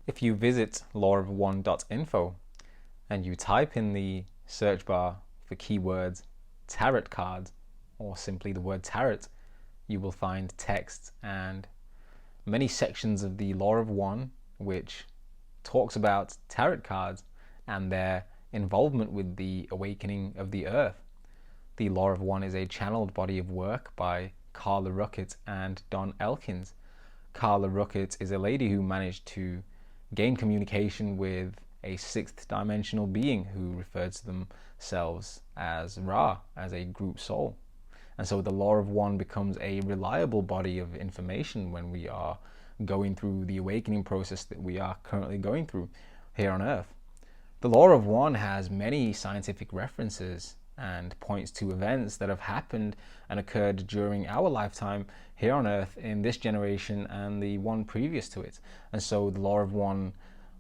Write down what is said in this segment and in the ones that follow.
If you visit lawof1.info and you type in the search bar for keywords tarot cards or simply the word tarot, you will find text and many sections of the Law of One which talks about tarot cards and their involvement with the awakening of the earth. The Law of One is a channeled body of work by Carla Ruckert and Don Elkins. Carla Ruckert is a lady who managed to gain communication with a sixth dimensional being who referred to themselves as Ra, as a group soul. And so the Law of One becomes a reliable body of information when we are going through the awakening process that we are currently going through here on Earth. The Law of One has many scientific references and points to events that have happened and occurred during our lifetime here on Earth in this generation and the one previous to it. And so the Law of One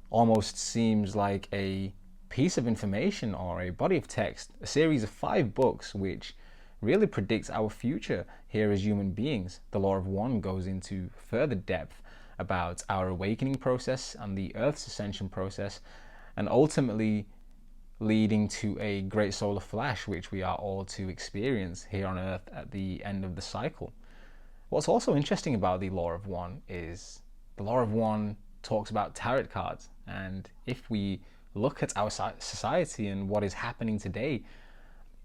almost seems like a piece of information or a body of text, a series of 5 books which really predicts our future here as human beings. The Law of One goes into further depth about our awakening process and the Earth's ascension process, and ultimately leading to a great solar flash which we are all to experience here on Earth at the end of the cycle. What's also interesting about the Law of One is the Law of One talks about tarot cards, and if we look at our society and what is happening today,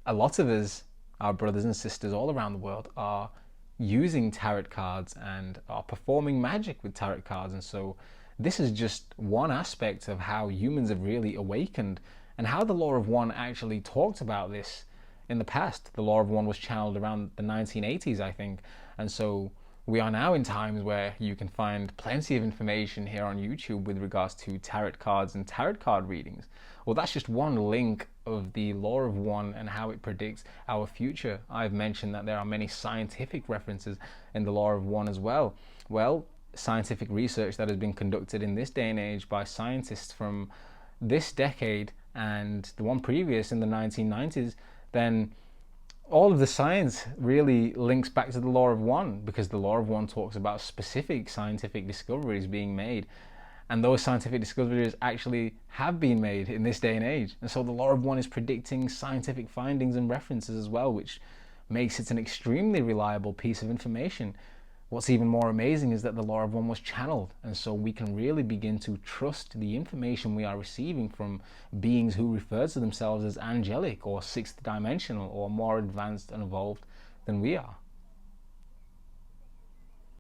a lot of us, our brothers and sisters all around the world, are using tarot cards and are performing magic with tarot cards. And so this is just one aspect of how humans have really awakened and how the Law of One actually talked about this in the past. The Law of One was channeled around the 1980s, I think. And so we are now in times where you can find plenty of information here on YouTube with regards to tarot cards and tarot card readings. Well, that's just one link of the Law of One and how it predicts our future. I've mentioned that there are many scientific references in the Law of One as well. Well, scientific research that has been conducted in this day and age by scientists from this decade and the one previous in the 1990s, then all of the science really links back to the Law of One, because the Law of One talks about specific scientific discoveries being made, and those scientific discoveries actually have been made in this day and age. And so the Law of One is predicting scientific findings and references as well, which makes it an extremely reliable piece of information. What's even more amazing is that the Law of One was channeled, and so we can really begin to trust the information we are receiving from beings who refer to themselves as angelic or sixth dimensional or more advanced and evolved than we are.